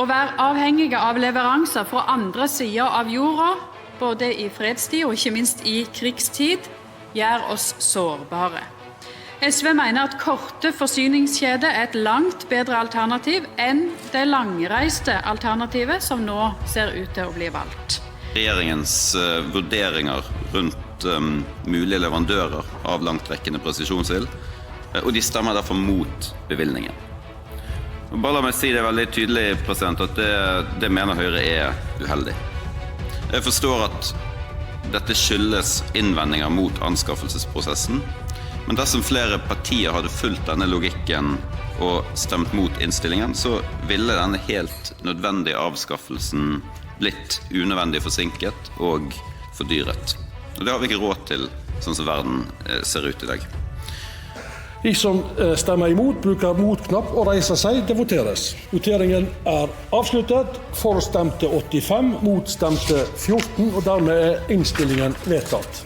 Å være avhengige av leveranser fra andre sider av jorda, både i fredstid og ikke minst i krigstid, gjør oss sårbare. SV mener at korte forsyningskjeder er et langt bedre alternativ enn det langreiste alternativet som nå ser ut til å bli valgt. Regjeringens vurderinger rundt mulige leverandører av langtrekkende presisjonsild, og de stemmer derfor mot bevilgningen. Bare la meg si det veldig tydelig, at det mener Høyre er uheldig. Jeg forstår at dette skyldes innvendinger mot anskaffelsesprosessen, men dersom flere partier hadde fulgt denne logikken og stemt mot innstillingen, så ville denne helt nødvendige avskaffelsen blitt unødvendig forsinket og fordyret. Og det har vi ikke råd til, sånn som verden ser ut i dag. De som stemmer imot, bruker motknapp og reiser seg. Det voteres. Voteringen er avsluttet. For stemte 85, mot stemte 14, og dermed er innstillingen vedtatt.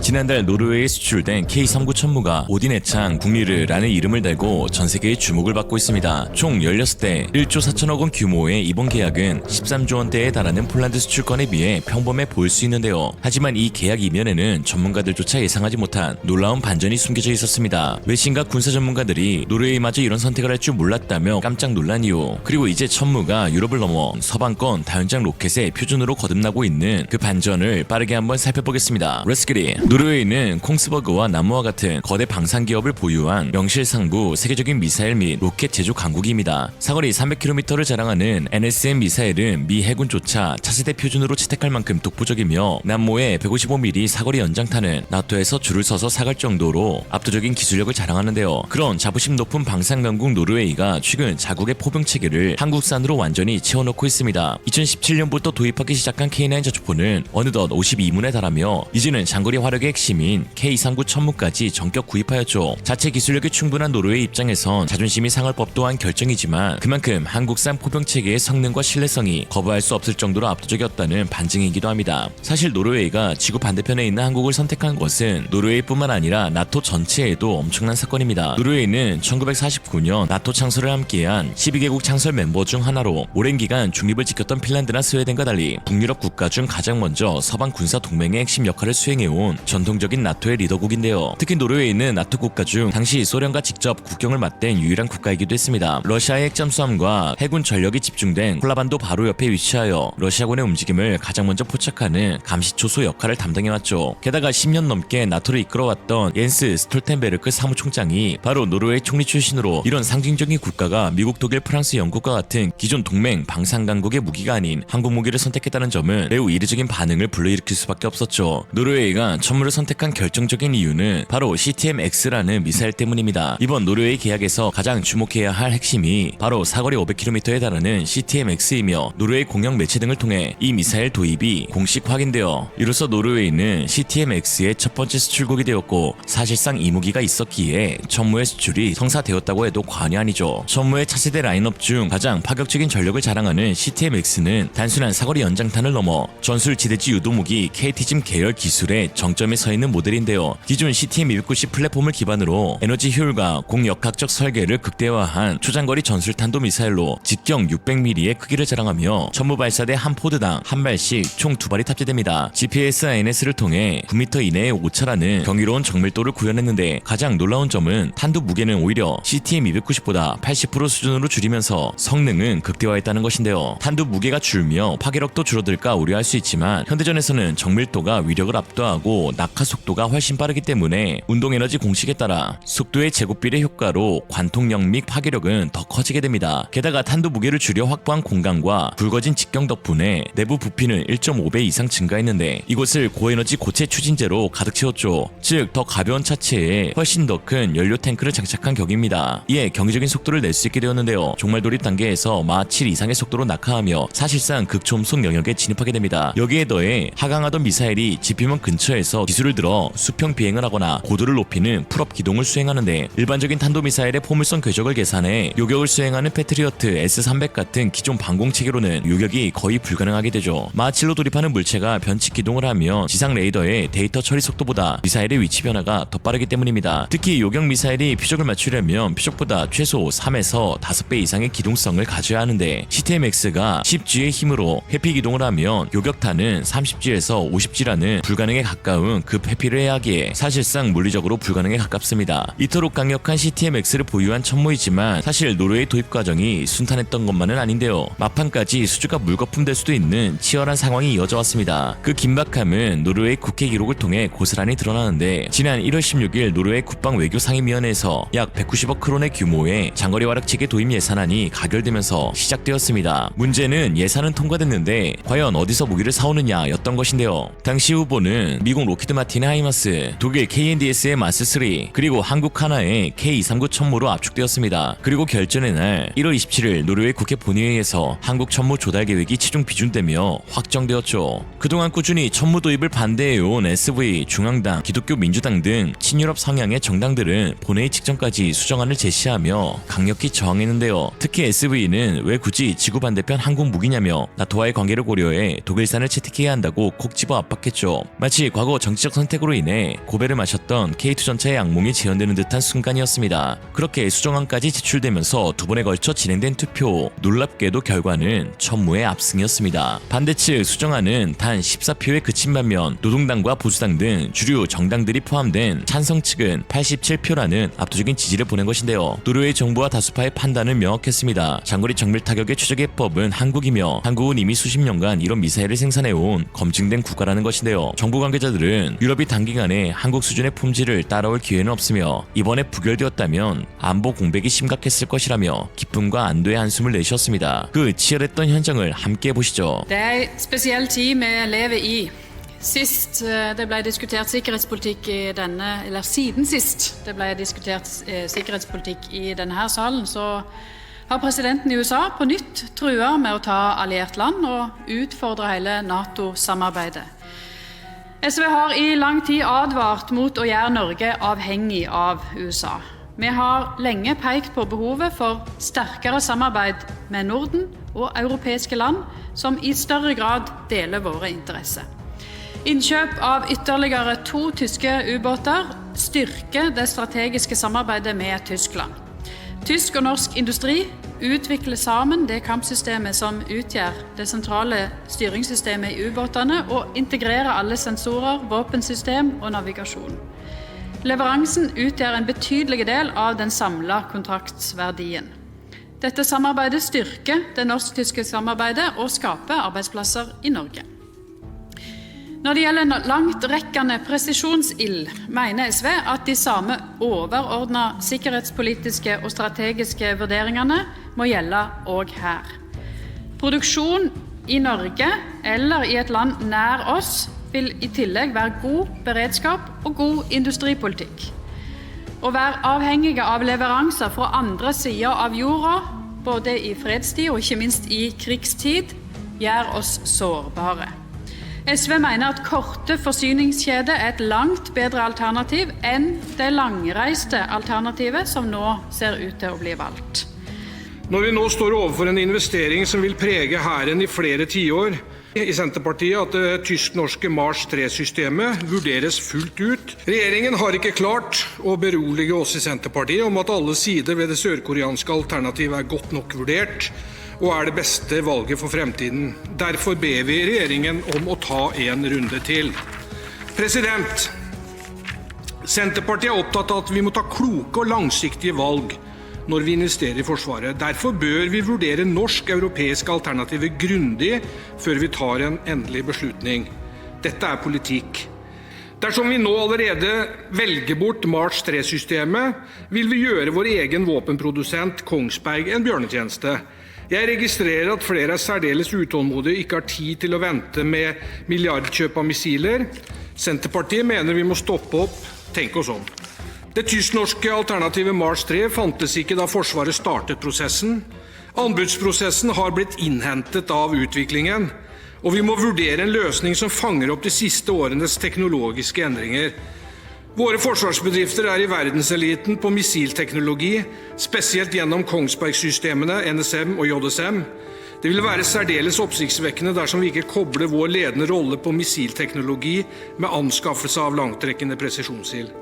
지난달 노르웨이에 수출된 K39 천무가 오딘 해창 북리르라는 이름을 달고 전 세계의 주목을 받고 있습니다. 총 16대 1조 4천억 원 규모의 이번 계약은 13조 원대에 달하는 폴란드 수출건에 비해 평범해 보일 수 있는데요. 하지만 이 계약 이면에는 전문가들조차 예상하지 못한 놀라운 반전이 숨겨져 있었습니다. 외신과 군사 전문가들이 노르웨이마저 이런 선택을 할 줄 몰랐다며 깜짝 놀란 이유, 그리고 이제 천무가 유럽을 넘어 서방권 다연장 로켓의 표준으로 거듭나고 있는 그 반전을 빠르게 한번 살펴보겠습니다. Let's get it. 노르웨이는 콩스버그와 나무와 같은 거대 방산 기업을 보유한 명실상부 세계적인 미사일 및 로켓 제조 강국입니다. 사거리 300km를 자랑하는 NSM 미사일은 미 해군조차 차세대 표준으로 채택할 만큼 독보적이며 남모의 155mm 사거리 연장탄은 나토에서 줄을 서서 사갈 정도로 압도적인 기술력을 자랑하는데요. 그런 자부심 높은 방산 강국 노르웨이가 최근 자국의 포병 체계를 한국산으로 완전히 채워넣고 있습니다. 2017년부터 도입하기 시작한 K9 자주포는 어느덧 52문에 달하며 이제는 장거리 화력의 핵심인 K39 천무까지 전격 구입하였죠. 자체 기술력이 충분한 노르웨이 입장에선 자존심이 상할 법도 한 결정이지만 그만큼 한국산 포병체계의 성능과 신뢰성이 거부할 수 없을 정도로 압도적이었다는 반증이기도 합니다. 사실 노르웨이가 지구 반대편에 있는 한국을 선택한 것은 노르웨이뿐만 아니라 나토 전체에도 엄청난 사건입니다. 노르웨이는 1949년 나토 창설을 함께한 12개국 창설 멤버 중 하나로 오랜 기간 중립을 지켰던 핀란드나 스웨덴과 달리 북유럽 국가 중 가장 먼저 서방 군사 동맹의 핵심 역할을 수행해온 전통적인 나토의 리더국인데요. 특히 노르웨이는 나토 국가 중 당시 소련과 직접 국경을 맞댄 유일한 국가이기도 했습니다. 러시아의 핵잠수함과 해군 전력이 집중된 콜라반도 바로 옆에 위치하여 러시아군의 움직임을 가장 먼저 포착하는 감시초소 역할을 담당해왔죠. 게다가 10년 넘게 나토를 이끌어왔던 옌스 스톨텐베르크 사무총장이 바로 노르웨이 총리 출신으로 이런 상징적인 국가가 미국, 독일, 프랑스, 영국과 같은 기존 동맹 방산 강국의 무기가 아닌 한국 무기를 선택했다는 점은 매우 이례적인 반응을 불러일으킬 수밖에 없었죠. 노르웨이가 천무를 선택한 결정적인 이유는 바로 CTM-X라는 미사일 때문입니다. 이번 노르웨이 계약에서 가장 주목해야 할 핵심이 바로 사거리 500km에 달하는 CTM-X이며 노르웨이 공영 매체 등을 통해 이 미사일 도입이 공식 확인되어 이로써 노르웨이는 CTM-X의 첫 번째 수출국이 되었고 사실상 이 무기가 있었기에 천무의 수출이 성사되었다고 해도 과언이 아니죠. 천무의 차세대 라인업 중 가장 파격적인 전력을 자랑하는 CTM-X는 단순한 사거리 연장탄을 넘어 전술 지대지 유도무기 KT짐 계열 기술의 정점에 서 있는 모델인데요. 기존 CTM-290 플랫폼을 기반으로 에너지 효율과 공역학적 설계를 극대화한 초장거리 전술탄도 미사일로 직경 600mm의 크기를 자랑하며 천무 발사대 한 포드당 한 발씩 총 2발이 탑재됩니다. GPS-INS를 통해 9m 이내에 오차라는 경이로운 정밀도를 구현했는데 가장 놀라운 점은 탄두 무게는 오히려 CTM-290보다 80% 수준으로 줄이면서 성능은 극대화했다는 것인데요. 탄두 무게가 줄며 파괴력도 줄어들까 우려할 수 있지만 현대전에서는 정밀도가 위력을 압도하고 낙하 속도가 훨씬 빠르기 때문에 운동에너지 공식에 따라 속도의 제곱비례 효과로 관통력 및 파괴력은 더 커지게 됩니다. 게다가 탄두 무게를 줄여 확보한 공간과 굵어진 직경 덕분에 내부 부피는 1.5배 이상 증가했는데 이곳을 고에너지 고체 추진제로 가득 채웠죠. 즉 더 가벼운 차체에 훨씬 더 큰 연료 탱크를 장착한 격입니다. 이에 경이적인 속도를 낼 수 있게 되었는데요. 종말 돌입 단계에서 마 7 이상의 속도로 낙하하며 사실상 극초음속 영역에 진입하게 됩니다. 여기에 더해 하강하던 미사일이 지표면 근처에서 위에서 기술을 들어 수평 비행을 하거나 고도를 높이는 풀업 기동을 수행하는데 일반적인 탄도미사일의 포물선 궤적을 계산해 요격을 수행하는 패트리어트 S-300 같은 기존 방공체계로는 요격이 거의 불가능하게 되죠. 마하칠로 돌입하는 물체가 변칙 기동을 하면 지상 레이더의 데이터 처리 속도보다 미사일의 위치 변화가 더 빠르기 때문입니다. 특히 요격 미사일이 표적을 맞추려면 표적보다 최소 3에서 5배 이상의 기동성을 가져야 하는데 CTM-X가 10G의 힘으로 회피 기동을 하면 요격탄은 30G에서 50G라는 불가능에 가까운 급 회피를 해야 하기에 사실상 물리적으로 불가능에 가깝습니다. 이토록 강력한 CTM-X를 보유한 천무이지만 사실 노르웨이 도입 과정이 순탄했던 것만은 아닌데요. 막판까지 수주가 물거품될 수도 있는 치열한 상황이 이어져 왔습니다. 그 긴박함은 노르웨이 국회 기록을 통해 고스란히 드러나는데 지난 1월 16일 노르웨이 국방 외교 상임위원회에서 약 190억 크론의 규모의 장거리 화력체계 도입 예산안이 가결되면서 시작되었습니다. 문제는 예산은 통과됐는데 과연 어디서 무기를 사오느냐 였던 것인데요. 당시 후보는 미국 로키드 마틴의 하이마스, 독일 KNDS의 마스3, 그리고 한국 하나의 K239 천무로 압축되었습니다. 그리고 결전의 날 1월 27일 노르웨이 국회 본회의에서 한국 천무 조달 계획이 최종 비준되며 확정되었죠. 그동안 꾸준히 천무 도입을 반대해온 SV, 중앙당, 기독교 민주당 등 친유럽 성향의 정당들은 본회의 직전까지 수정안을 제시하며 강력히 저항했는데요. 특히 SV는 왜 굳이 지구 반대편 한국 무기냐며 나토와의 관계를 고려해 독일산을 채택해야 한다고 콕 집어 압박했죠. 마치 과거 정치적 선택으로 인해 고배를 마셨던 K2 전차의 악몽이 재현되는 듯한 순간이었습니다. 그렇게 수정안까지 제출되면서 두 번에 걸쳐 진행된 투표, 놀랍게도 결과는 천무의 압승이었습니다. 반대측 수정안은 단 14표에 그친 반면 노동당과 보수당 등 주류 정당들이 포함된 찬성 측은 87표라는 압도적인 지지를 보낸 것인데요. 노르웨이 정부와 다수파의 판단은 명확했습니다. 장거리 정밀 타격의 최적의 법은 한국이며 한국은 이미 수십 년간 이런 미사일을 생산해온 검증된 국가라는 것인데요. 정부 관계자들은 유럽이 단기간에 한국 수준의 품질을 따라올 기회는 없으며 이번에 부결되었다면 안보 공백이 심각했을 것이라며 기쁨과 안도의 한숨을 내쉬었습니다. 그 치열했던 현장을 함께 보시죠. Det er en spesiell tid vi lever i. Sist det ble diskutert sikkerhetspolitikk i denne, eller siden sist det ble diskutert sikkerhetspolitikk i denne her salen, så har presidenten i USA på nytt trua med å ta alliert land og utfordre hele NATO-samarbeidet. SV har i lang tid advart mot å gjøre Norge avhengig av USA. Vi har lenge pekt på behovet for sterkere samarbeid med Norden og europeiske land som i større grad deler våre interesser. Innkjøp av ytterligere 2 tyske ubåter styrker det strategiske samarbeidet med Tyskland. Tysk og norsk industri utvikler sammen det kampsystemet som utgjør det sentrale styringssystemet i ubåtene og integrerer alle sensorer, våpensystem og navigasjon. Leveransen utgjør en betydelig del av den samlede kontraktsverdien. Dette samarbeidet styrker det norsk-tyske samarbeidet og skaper arbeidsplasser i Norge. Når det gjelder langtrekkende presisjonsild, mener SV at de samme overordnede sikkerhetspolitiske og strategiske vurderingene må gjelde også her. Produksjon i Norge eller i et land nær oss vil i tillegg være god beredskap og god industripolitikk. Å være avhengige av leveranser fra andre sider av jorda, både i fredstid og ikke minst i krigstid, gjør oss sårbare. SV mener at korte forsyningskjeder er et langt bedre alternativ enn det langreiste alternativet som nå ser ut til å bli valgt. Når vi nå står overfor en investering som vil prege hæren i flere tiår, i Senterpartiet at det tysk-norske Mars 3-systemet vurderes fullt ut. Regjeringen har ikke klart å berolige oss i Senterpartiet om at alle sider ved det sørkoreanske alternativet er godt nok vurdert, og er det beste valget for fremtiden. Derfor ber vi regjeringen om å ta en runde til. President, Senterpartiet er opptatt av at vi må ta kloke og langsiktige valg når vi investerer i Forsvaret. Derfor bør vi vurdere norsk-europeiske alternativer grundig før vi tar en endelig beslutning. Dette er politikk. Dersom vi nå allerede velger bort Mars 3-systemet, vil vi gjøre vår egen våpenprodusent Kongsberg en bjørnetjeneste. Jeg registrerer at flere er særdeles utålmodige og ikke har tid til å vente med milliardkjøp av missiler. Senterpartiet mener vi må stoppe opp, tenke oss om. Det tysk-norske alternativet Mars 3 fantes ikke da Forsvaret startet prosessen. Anbudsprosessen har blitt innhentet av utviklingen, Og vi må vurdere en løsning som fanger opp de siste årenes teknologiske endringer. Våre forsvarsbedrifter i verdenseliten på missilteknologi, spesielt gjennom Kongsberg-systemene, NSM og JSM. Det vil være særdeles oppsiktsvekkende dersom vi ikke kobler vår ledende rolle på missilteknologi med anskaffelse av langtrekkende presisjonsild.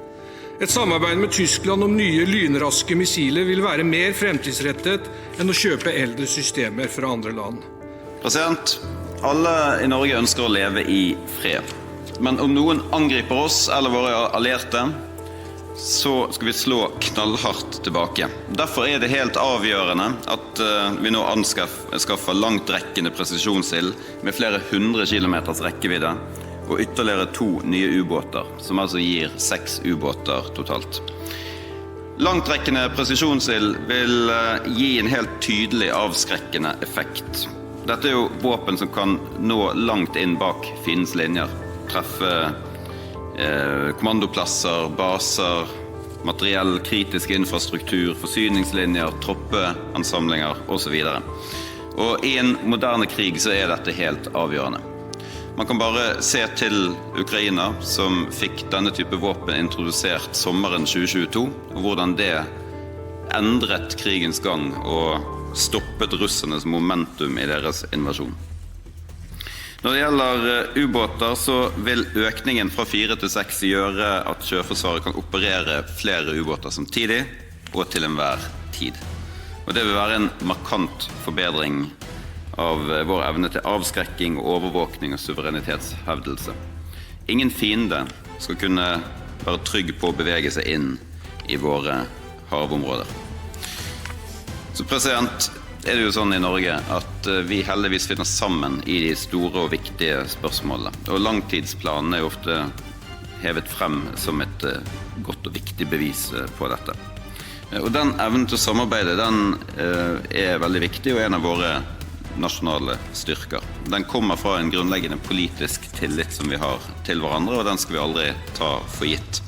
Et samarbeid med Tyskland om nye lynraske missiler vil være mer fremtidsrettet enn å kjøpe eldre systemer fra andre land. Alle i Norge ønsker å leve i fred. Men om noen angriper oss eller våre allierte, så skal vi slå knallhardt tilbake. Derfor det helt avgjørende at vi nå anskaffer langtrekkende presisjonsild med flere 100 kilometers rekkevidde og ytterligere 2 nye ubåter, som altså gir 6 ubåter totalt. Langtrekkende presisjonsild vil gi en helt tydelig avskrekkende effekt. Dette jo våpen som kan nå langt inn bak fiendens linjer, treffe kommandoplasser, baser, materiell, kritisk infrastruktur, forsyningslinjer, troppeansamlinger og så videre. Og i en moderne krig så dette helt avgjørende. Man kan bare se til Ukraina, som fikk denne type våpen introdusert sommeren 2022, og hvordan det endret krigens gang og stoppet russernes momentum i deres invasjon. Når det gjelder ubåter, så vil økningen fra 4 til 6 gjøre at Sjøforsvaret kan operere flere ubåter samtidig og til enhver tid. Og det vil være en markant forbedring av vår evne til avskrekking, overvåkning og suverenitetshevdelse. Ingen fiende skal kunne være trygg på å bevege seg inn i våre havområder. Så det jo sånn i Norge at vi heldigvis finner sammen i de store og viktige spørsmålene. Og langtidsplanen jo ofte hevet frem som et godt og viktig bevis på dette. Og den evnen til å samarbeide, den veldig viktig og en av våre nasjonale styrker. Den kommer fra en grunnleggende politisk tillit som vi har til hverandre, og den skal vi aldri ta for gitt.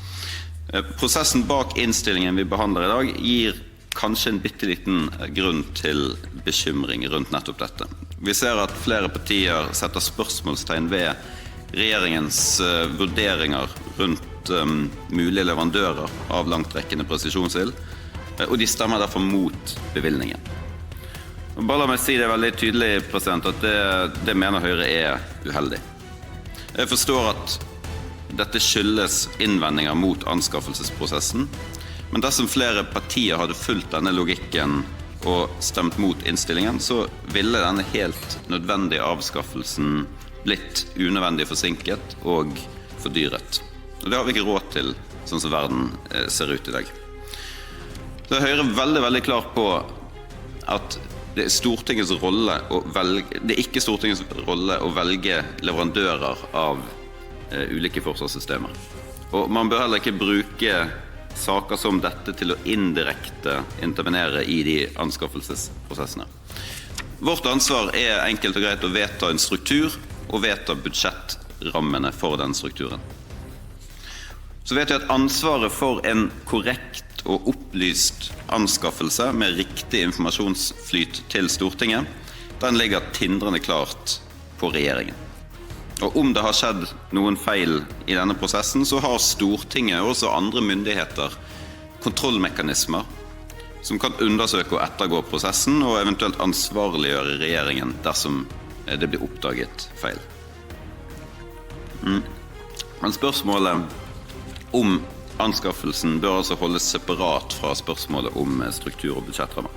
Prosessen bak innstillingen vi behandler i dag gir kanskje en bitteliten grunn til bekymring rundt nettopp dette. Vi ser at flere partier setter spørsmålstegn ved regjeringens vurderinger rundt mulige leverandører av langtrekkende presisjonsild, og de stemmer derfor mot bevilgningen. Og bare la meg si det veldig tydelig, at det mener Høyre uheldig. Jeg forstår at dette skyldes innvendinger mot anskaffelsesprosessen, men dersom flere partier hadde fulgt denne logikken og stemt mot innstillingen, så ville denne helt nødvendige avskaffelsen blitt unødvendig forsinket og fordyret. Og det har vi ikke råd til, sånn som verden ser ut i dag. Så Høyre veldig klar på at det Stortingets rolle det ikke Stortingets rolle å velge leverandører av ulike forsvarssystemer. Og man bør heller ikke bruke saker som dette til å indirekte intervenere i de anskaffelsesprosessene. Vårt ansvar enkelt og greit å vedta en struktur og vedta budsjettrammene for den strukturen. Så vet vi at ansvaret for en korrekt og opplyst anskaffelse med riktig informasjonsflyt til Stortinget, den ligger tindrende klart på regjeringen. Og om det har skjedd noen feil i denne prosessen, så har Stortinget og også andre myndigheter kontrollmekanismer som kan undersøke og ettergå prosessen og eventuelt ansvarliggjøre regjeringen dersom det blir oppdaget feil. Men spørsmålet om anskaffelsen bør altså holdes separat fra spørsmålet om struktur og budsjettrammer.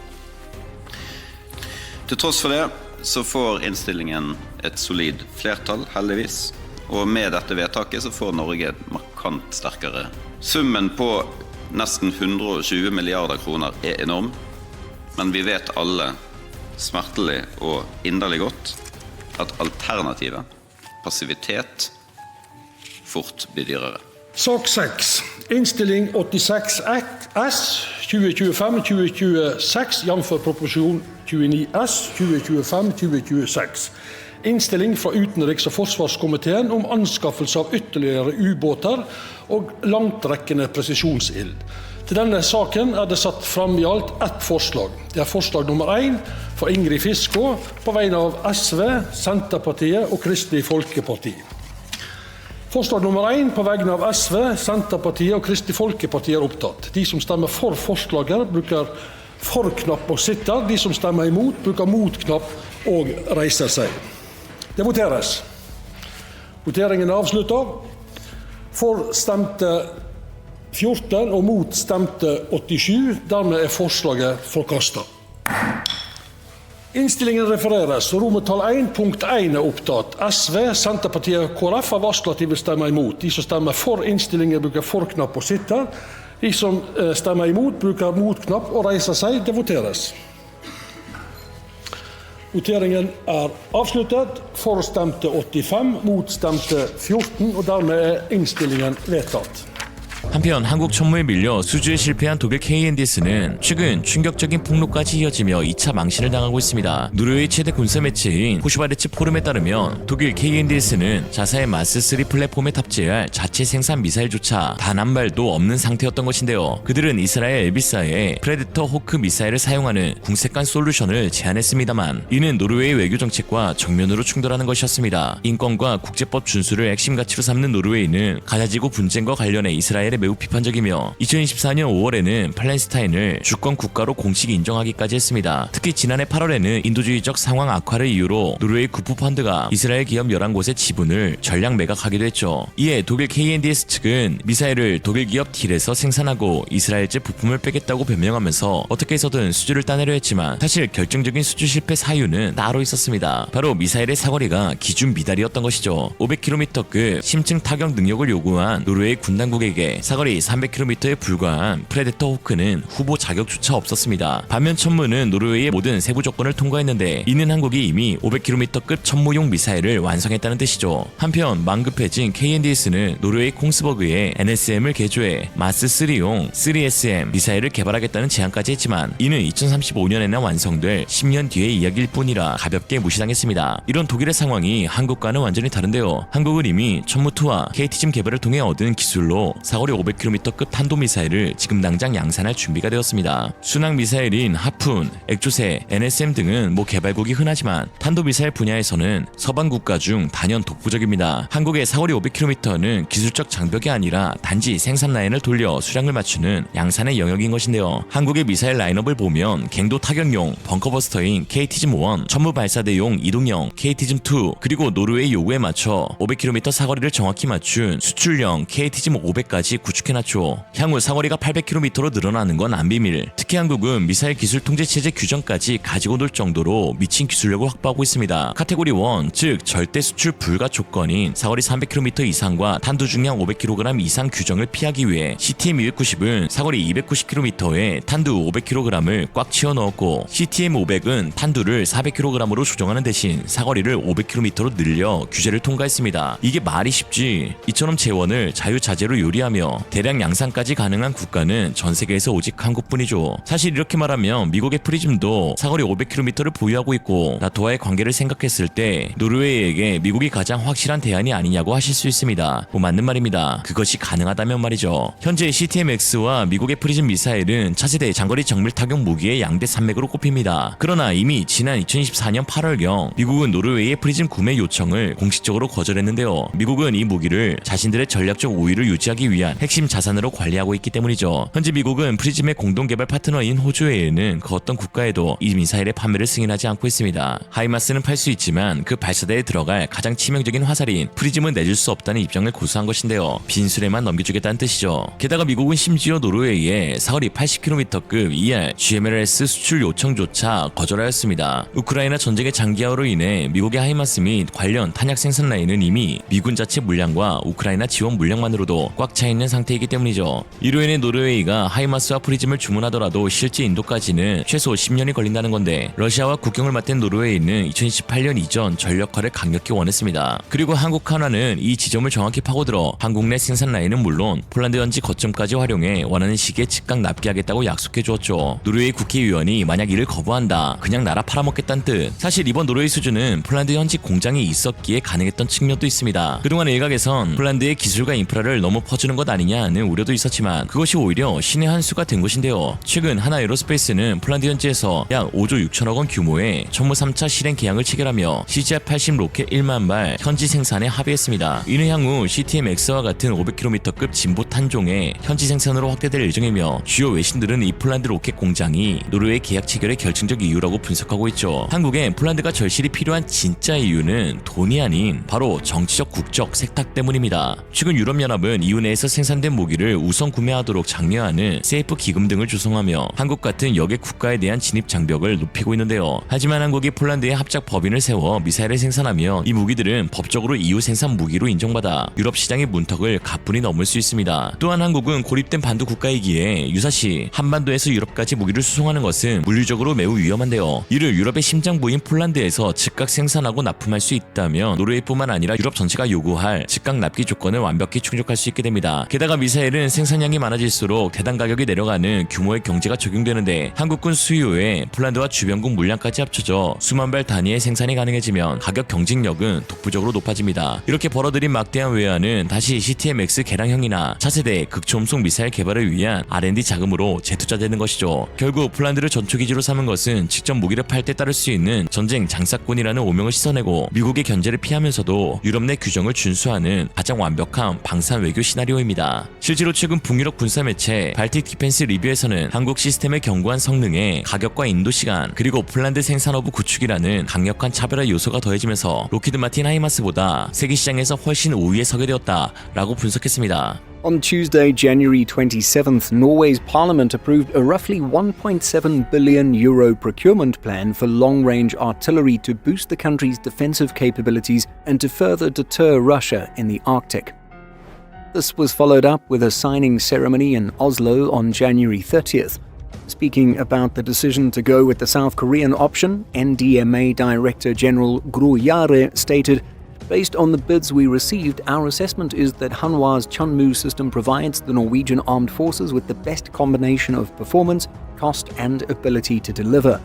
Til tross for det så får innstillingen et solid flertall, heldigvis, og med dette vedtaket så får Norge et markant sterkere. Summen på nesten 120 milliarder kroner enorm, men vi vet alle smertelig og inderlig godt at alternativet, passivitet, fort blir dyrere. Sak 6. Innstilling 86 S 2025-2026, jf. proposisjon 29 S 2025-2026. Innstilling fra utenriks- og forsvarskomiteen om anskaffelse av ytterligere ubåter og langtrekkende presisjonsild. Til denne saken det satt fram i alt ett forslag. Det forslag nummer 1, fra Ingrid Fiskaa på vegne av SV, Senterpartiet og Kristelig Folkeparti. Forslag nummer 1 på vegne av SV, Senterpartiet og Kristelig Folkeparti er opptatt. De som stemmer for forslaget bruker for-knapp og sitter. De som stemmer imot bruker mot-knapp og reiser seg. Det voteres. Voteringen er avsluttet. For stemte 14 og mot stemte 87. Dermed er forslaget forkastet. Innstillingen refereres. Romertall 1, punkt 1 er opptatt. SV, Senterpartiet og KrF har varslet at de vil stemme imot. De som stemmer for innstillingen bruker for-knapp og sitter. De som stemmer imot bruker mot-knapp og reiser seg. Det voteres. Voteringen er avsluttet. For stemte 85, mot stemte 14, og dermed er innstillingen vedtatt. 한편 한국 천무에 밀려 수주에 실패한 독일 KNDS는 최근 충격적인 폭로까지 이어지며 2차 망신을 당하고 있습니다. 노르웨이 최대 군사 매체인 호슈바르츠 포럼에 따르면 독일 KNDS는 자사의 마스3 플랫폼에 탑재할 자체 생산 미사일조차 단 한 발도 없는 상태였던 것인데요. 그들은 이스라엘 엘비사에 프레데터 호크 미사일을 사용하는 궁색한 솔루션을 제안했습니다만 이는 노르웨이 외교 정책과 정면으로 충돌하는 것이었습니다. 인권과 국제법 준수를 핵심 가치로 삼는 노르웨이는 가자지구 분쟁과 관련해 이스라엘에 매우 비판적이며 2024년 5월에는 팔레스타인을 주권 국가로 공식 인정하기까지 했습니다. 특히 지난해 8월에는 인도주의적 상황 악화를 이유로 노르웨이 국부 펀드가 이스라엘 기업 11곳의 지분을 전량 매각하기도 했죠. 이에 독일 KNDS 측은 미사일을 독일 기업 딜에서 생산하고 이스라엘제 부품을 빼겠다고 변명하면서 어떻게 해서든 수주를 따내려 했지만 사실 결정적인 수주 실패 사유는 따로 있었습니다. 바로 미사일의 사거리가 기준 미달이었던 것이죠. 500km급 심층 타격 능력을 요구한 노르웨이 군 당국에게 사거리 300km에 불과한 프레데터 호크는 후보 자격조차 없었습니다. 반면 천무는 노르웨이의 모든 세부 조건을 통과했는데 이는 한국이 이미 500km급 천무용 미사일을 완성했다는 뜻이죠. 한편 망급해진 KNDS는 노르웨이 콩스버그에 NSM을 개조해 마스3용 3SM 미사일을 개발하겠다는 제안까지 했지만 이는 2035년에나 완성될 10년 뒤의 이야기일 뿐이라 가볍게 무시당했습니다. 이런 독일의 상황이 한국과는 완전히 다른데요. 한국은 이미 천무2와 KT즘 개발을 통해 얻은 기술로 사거리 500km급 탄도미사일을 지금 당장 양산할 준비가 되었습니다. 순항미사일인 하푼, 액조세, NSM 등은 개발국이 흔하지만 탄도미사일 분야에서는 서방 국가 중 단연 독보적입니다. 한국의 사거리 500km는 기술적 장벽이 아니라 단지 생산 라인을 돌려 수량을 맞추는 양산의 영역인 것인데요. 한국의 미사일 라인업을 보면 갱도 타격용 벙커버스터인 KT즘-1, 천무 발사대용 이동형 KT즘-2, 그리고 노르웨이 요구에 맞춰 500km 사거리를 정확히 맞춘 수출형 KT즘-500까지 구축해놨죠. 향후 사거리가 800km로 늘어나는 건 안 비밀. 특히 한국은 미사일 기술 통제 체제 규정까지 가지고 놀 정도로 미친 기술력을 확보하고 있습니다. 카테고리 1, 즉 절대 수출 불가 조건인 사거리 300km 이상과 탄두 중량 500kg 이상 규정을 피하기 위해 CTM-290은 사거리 290km에 탄두 500kg을 꽉 채워 넣었고 CTM-500은 탄두를 400kg으로 조정하는 대신 사거리를 500km로 늘려 규제를 통과했습니다. 이게 말이 쉽지. 이처럼 재원을 자유자재로 요리하며 대량 양산까지 가능한 국가는 전 세계에서 오직 한국뿐이죠. 사실 이렇게 말하면 미국의 프리즘도 사거리 500km를 보유하고 있고 나토와의 관계를 생각했을 때 노르웨이에게 미국이 가장 확실한 대안이 아니냐고 하실 수 있습니다. 맞는 말입니다. 그것이 가능하다면 말이죠. 현재 CTM-X와 미국의 프리즘 미사일은 차세대 장거리 정밀 타격 무기의 양대 산맥으로 꼽힙니다. 그러나 이미 지난 2024년 8월경 미국은 노르웨이의 프리즘 구매 요청을 공식적으로 거절했는데요. 미국은 이 무기를 자신들의 전략적 우위를 유지하기 위한 핵심 자산으로 관리하고 있기 때문이죠. 현재 미국은 프리즘의 공동개발 파트너인 호주 외에는 그 어떤 국가에도 이 미사일의 판매를 승인하지 않고 있습니다. 하이마스는 팔 수 있지만 그 발사대에 들어갈 가장 치명적인 화살인 프리즘은 내줄 수 없다는 입장을 고수한 것인데요. 빈술에만 넘겨주겠다는 뜻이죠. 게다가 미국은 심지어 노르웨이에 사거리 80km급 ER, GMLRS 수출 요청조차 거절하였습니다. 우크라이나 전쟁의 장기화로 인해 미국의 하이마스 및 관련 탄약 생산 라인은 이미 미군 자체 물량과 우크라이나 지원 물량만으로도 꽉 차 있는 상태이기 때문이죠. 이로 인해 노르웨이가 하이마스와 프리즘을 주문하더라도 실제 인도까지는 최소 10년이 걸린다는 건데 러시아와 국경을 맞댄 노르웨이는 2018년 이전 전력화를 강력히 원했습니다. 그리고 한국 하나는 이 지점을 정확히 파고들어 한국 내 생산 라인은 물론 폴란드 현지 거점까지 활용해 원하는 시기에 즉각 납기하겠다고 약속해 주었죠. 노르웨이 국회의원이 만약 이를 거부한다, 그냥 나라 팔아먹겠다는 뜻. 사실 이번 노르웨이 수주는 폴란드 현지 공장이 있었기에 가능했던 측면도 있습니다. 그동안 일각에선 폴란드의 기술과 인프라를 너무 퍼주는 것 아니냐 하는 우려도 있었지만 그것이 오히려 신의 한 수가 된 것인데요. 최근 하나 에어로스페이스는 폴란드 현지에서 약 5조 6천억 원 규모의 천무 3차 실행 계약을 체결하며 CGR-80 로켓 1만 발 현지 생산에 합의했습니다. 이는 향후 CTM-X와 같은 500km급 진보 탄종의 현지 생산으로 확대될 예정이며 주요 외신들은 이 폴란드 로켓 공장이 노르웨이 계약 체결의 결정적 이유라고 분석하고 있죠. 한국에 폴란드가 절실히 필요한 진짜 이유는 돈이 아닌 바로 정치적 국적 세탁 때문입니다. 최근 유럽연합은 EU 내에서 생산된 무기를 우선 구매하도록 장려하는 세이프 기금 등을 조성하며 한국 같은 역의 국가에 대한 진입 장벽을 높이고 있는데요. 하지만 한국이 폴란드에 합작 법인을 세워 미사일을 생산하면 이 무기들은 법적으로 EU 생산 무기로 인정받아 유럽 시장의 문턱을 가뿐히 넘을 수 있습니다. 또한 한국은 고립된 반도 국가이기에 유사시 한반도에서 유럽까지 무기를 수송하는 것은 물리적으로 매우 위험한데요. 이를 유럽의 심장부인 폴란드에서 즉각 생산하고 납품할 수 있다면 노르웨이뿐만 아니라 유럽 전체가 요구할 즉각 납기 조건을 완벽히 충족할 수 있게 됩니다. 게다가 미사일은 생산량이 많아질수록 대당 가격이 내려가는 규모의 경제가 적용되는데 한국군 수요에 폴란드와 주변국 물량까지 합쳐져 수만 발 단위의 생산이 가능해지면 가격 경쟁력은 독보적으로 높아집니다. 이렇게 벌어들인 막대한 외환은 다시 CTM-X 개량형이나 차세대 극초음속 미사일 개발을 위한 R&D 자금으로 재투자되는 것이죠. 결국 폴란드를 전초기지로 삼은 것은 직접 무기를 팔 때 따를 수 있는 전쟁 장사꾼이라는 오명을 씻어내고 미국의 견제를 피하면서도 유럽 내 규정을 준수하는 가장 완벽한 방산 외교 시나리오입니다. 실제로 최근 북유럽 군사 매체 발틱 디펜스 리뷰에서는 한국 시스템의 견고한 성능에 가격과 인도 시간 그리고 폴란드 생산허브 구축이라는 강력한 차별화 요소가 더해지면서 로키드 마틴 하이마스보다 세계 시장에서 훨씬 우위에 서게 되었다라고 분석했습니다. On Tuesday, January 27th, Norway's parliament approved a roughly €1.7 billion procurement plan for long-range artillery to boost the country's defensive capabilities and to further deter Russia in the Arctic. This was followed up with a signing ceremony in Oslo on January 30th. Speaking about the decision to go with the South Korean option, NDMA Director General Gro Yare stated, "Based on the bids we received, our assessment is that Hanwha's Chunmoo system provides the Norwegian armed forces with the best combination of performance, cost, and ability to deliver.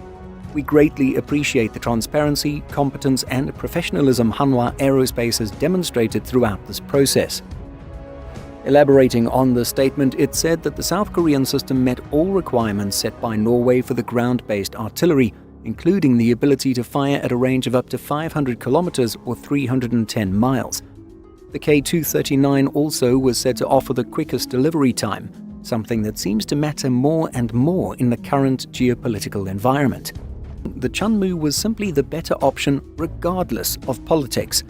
We greatly appreciate the transparency, competence, and professionalism Hanwha Aerospace has demonstrated throughout this process." Elaborating on the statement, it said that the South Korean system met all requirements set by Norway for the ground-based artillery, including the ability to fire at a range of up to 500 kilometers or 310 miles. The K239 also was said to offer the quickest delivery time, something that seems to matter more and more in the current geopolitical environment. The Chunmoo was simply the better option regardless of politics.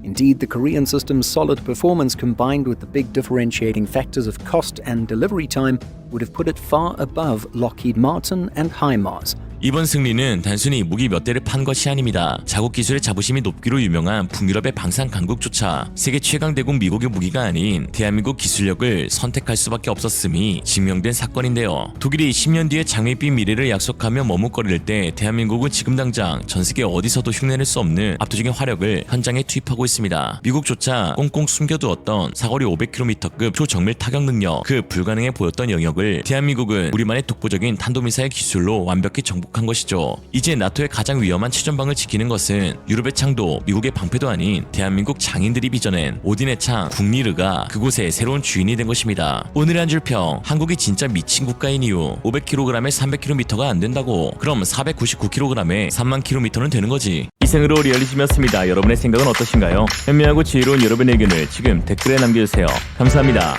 Indeed, the Korean system's solid performance combined with the big differentiating factors of cost and delivery time would have put it far above Lockheed Martin and HIMARS. 이번 승리는 단순히 무기 몇 대를 판 것이 아닙니다. 자국 기술의 자부심이 높기로 유명한 북유럽의 방산 강국조차 세계 최강 대국 미국의 무기가 아닌 대한민국 기술력을 선택할 수밖에 없었음이 증명된 사건인데요. 독일이 10년 뒤에 장밋빛 미래를 약속하며 머뭇거릴 때 대한민국은 지금 당장 전 세계 어디서도 흉내낼 수 없는 압도적인 화력을 현장에 투입하고 있습니다. 미국조차 꽁꽁 숨겨두었던 사거리 500km급 초정밀 타격 능력, 그 불가능해 보였던 영역을 대한민국은 우리만의 독보적인 탄도미사일 기술로 완벽히 정복한 것이죠. 이제 나토의 가장 위험한 최전방을 지키는 것은 유럽의 창도, 미국의 방패도 아닌 대한민국 장인들이 빚어낸 오딘의 창 국리르가 그곳의 새로운 주인이 된 것입니다. 오늘의 한 줄 평, 한국이 진짜 미친 국가인 이유. 500kg에 300km가 안 된다고. 그럼 499kg에 3만 km는 되는 거지. 이생으로 리얼리즘이었습니다. 여러분의 생각은 어떠신가요? 현명하고 지혜로운 여러분의 의견을 지금 댓글에 남겨주세요. 감사합니다.